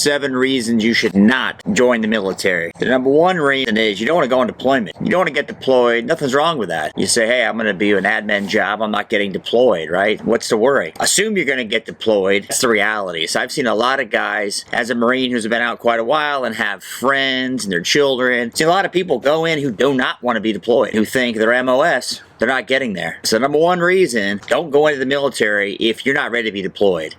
7 reasons you should not join the military. The number 1 reason is you don't want to go on deployment. You don't want to get deployed. Nothing's wrong with that. You say, hey, I'm going to be an admin job. I'm not getting deployed, right? What's the worry? Assume you're going to get deployed. That's the reality. So I've seen a lot of guys as a Marine who's been out quite a while and have friends and their children. I've seen a lot of people go in who do not want to be deployed, who think they're MOS. They're not getting there. So number 1 reason, don't go into the military if you're not ready to be deployed.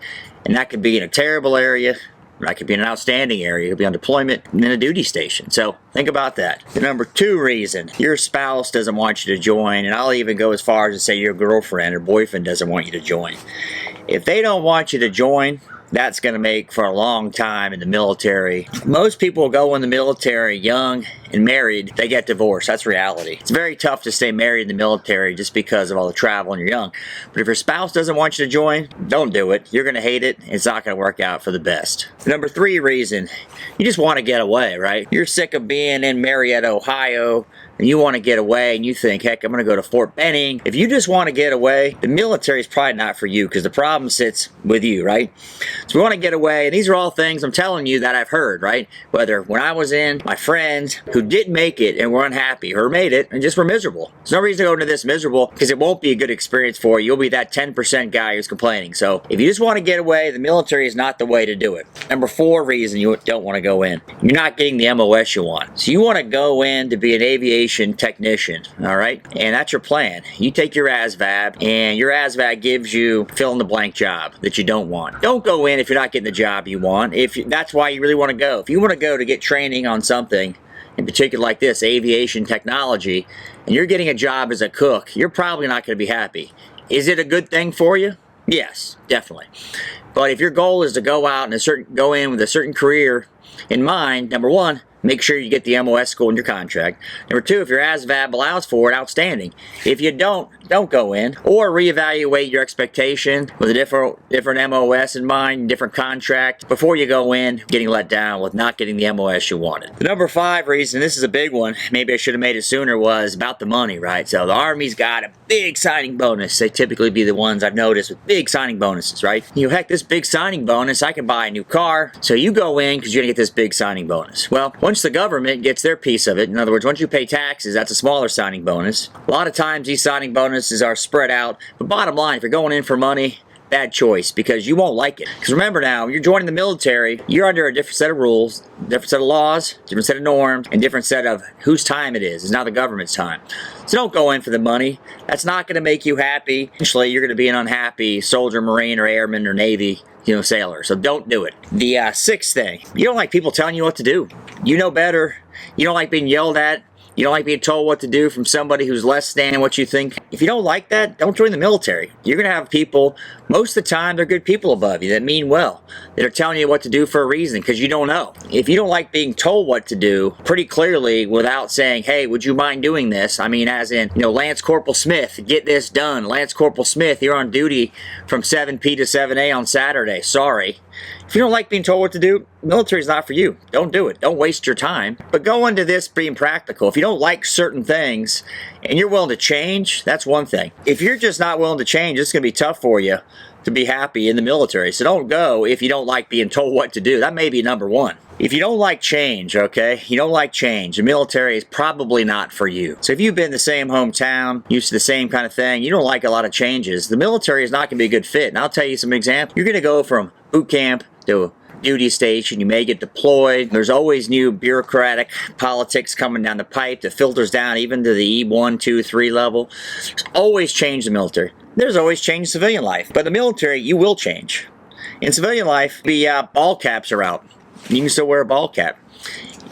And that could be in a terrible area, or that could be in an outstanding area. It could be on deployment in a duty station. So think about that. The number 2 reason, your spouse doesn't want you to join, and I'll even go as far as to say your girlfriend or boyfriend doesn't want you to join. If they don't want you to join, that's going to make for a long time in the military. Most people go in the military young and married, they get divorced. That's reality. It's very tough to stay married in the military just because of all the travel when you're young. But if your spouse doesn't want you to join, don't do it. You're going to hate it. It's not going to work out for the best. Number 3 reason, you just want to get away, right? You're sick of being in Marietta, Ohio, and you want to get away, and you think, heck, I'm going to go to Fort Benning. If you just want to get away, the military is probably not for you because the problem sits with you, right? So we want to get away, and these are all things I'm telling you that I've heard, right? Whether when I was in, my friends who didn't make it and were unhappy, or made it and just were miserable. There's no reason to go into this miserable because it won't be a good experience for you. You'll be that 10% guy who's complaining. So if you just want to get away, the military is not the way to do it. Number 4 reason you don't want to go in. You're not getting the MOS you want. So you want to go in to be an aviation technician, all right? And that's your plan. You take your ASVAB, and your ASVAB gives you fill-in-the-blank job that you don't want. Don't go in if you're not getting the job you want. That's why you really want to go. If you want to go to get training on something, in particular like this, aviation technology, and you're getting a job as a cook, you're probably not going to be happy. Is it a good thing for you? Yes, definitely. But if your goal is to go out and go in with a certain career in mind, number 1, make sure you get the MOS school in your contract. Number 2, if your ASVAB allows for it, outstanding. If you don't go in. Or reevaluate your expectation with a different MOS in mind, different contract, before you go in getting let down with not getting the MOS you wanted. The number 5 reason, this is a big one, maybe I should have made it sooner, was about the money, right? So the Army's got a big signing bonus. They typically be the ones I've noticed with big signing bonuses, right? Heck, this big signing bonus, I can buy a new car. So you go in because you're going to get this big signing bonus. Well, once the government gets their piece of it, in other words, once you pay taxes, that's a smaller signing bonus. A lot of times these signing bonuses are spread out, but bottom line, if you're going in for money, bad choice, because you won't like it. Because remember now, when you're joining the military, you're under a different set of rules, different set of laws, different set of norms, and different set of whose time it is. It's now the government's time. So don't go in for the money. That's not going to make you happy. Eventually, you're going to be an unhappy soldier, Marine, or Airman, or Navy, sailor. So don't do it. The 6th thing, you don't like people telling you what to do. You know better. You don't like being yelled at. You don't like being told what to do from somebody who's less than what you think. If you don't like that, don't join the military. You're going to have people, most of the time, they're good people above you that mean well. That are telling you what to do for a reason, because you don't know. If you don't like being told what to do pretty clearly without saying, hey, would you mind doing this? I mean, as in, Lance Corporal Smith, get this done. Lance Corporal Smith, you're on duty from 7P to 7A on Saturday. Sorry. If you don't like being told what to do, military's not for you. Don't do it. Don't waste your time. But go into this being practical. If you don't like certain things and you're willing to change, that's one thing. If you're just not willing to change, it's going to be tough for you to be happy in the military. So don't go if you don't like being told what to do. That may be number 1. If you don't like change, okay, you don't like change, the military is probably not for you. So if you've been in the same hometown, used to the same kind of thing, you don't like a lot of changes, the military is not going to be a good fit. And I'll tell you some examples. You're going to go from boot camp to duty station, you may get deployed. There's always new bureaucratic politics coming down the pipe that filters down even to the E1, 2, 3 level. There's always change in the military. There's always change in civilian life. But in the military, you will change. In civilian life, the ball caps are out. You can still wear a ball cap.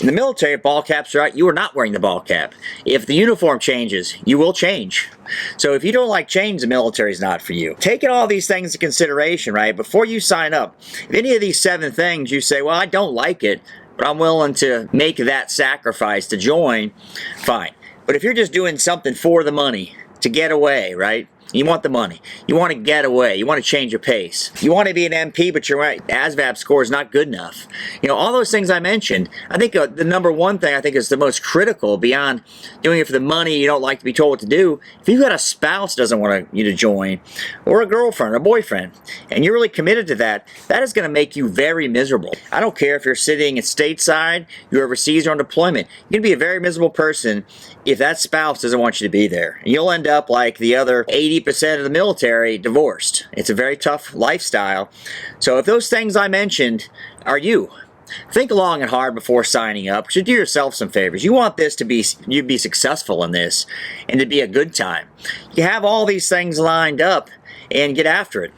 In the military, if ball caps are out, you are not wearing the ball cap. If the uniform changes, you will change. So if you don't like change, the military is not for you. Taking all these things into consideration, right, before you sign up, if any of these 7 things you say, well, I don't like it, but I'm willing to make that sacrifice to join, fine. But if you're just doing something for the money, to get away, right, You want the money. You want to get away. You want to change your pace. You want to be an MP, but your ASVAB score is not good enough. All those things I mentioned. I think the number one thing I think is the most critical beyond doing it for the money, you don't like to be told what to do. If you've got a spouse that doesn't want you to join, or a girlfriend or a boyfriend, and you're really committed to that, that is going to make you very miserable. I don't care if you're sitting at stateside, you're overseas or on deployment. You're going to be a very miserable person if that spouse doesn't want you to be there. And you'll end up like the other 80% of the military, divorced. It's a very tough lifestyle. So if those things I mentioned are you, think long and hard before signing up. You should do yourself some favors. You want this to be, you be successful in this and to be a good time. You have all these things lined up and get after it.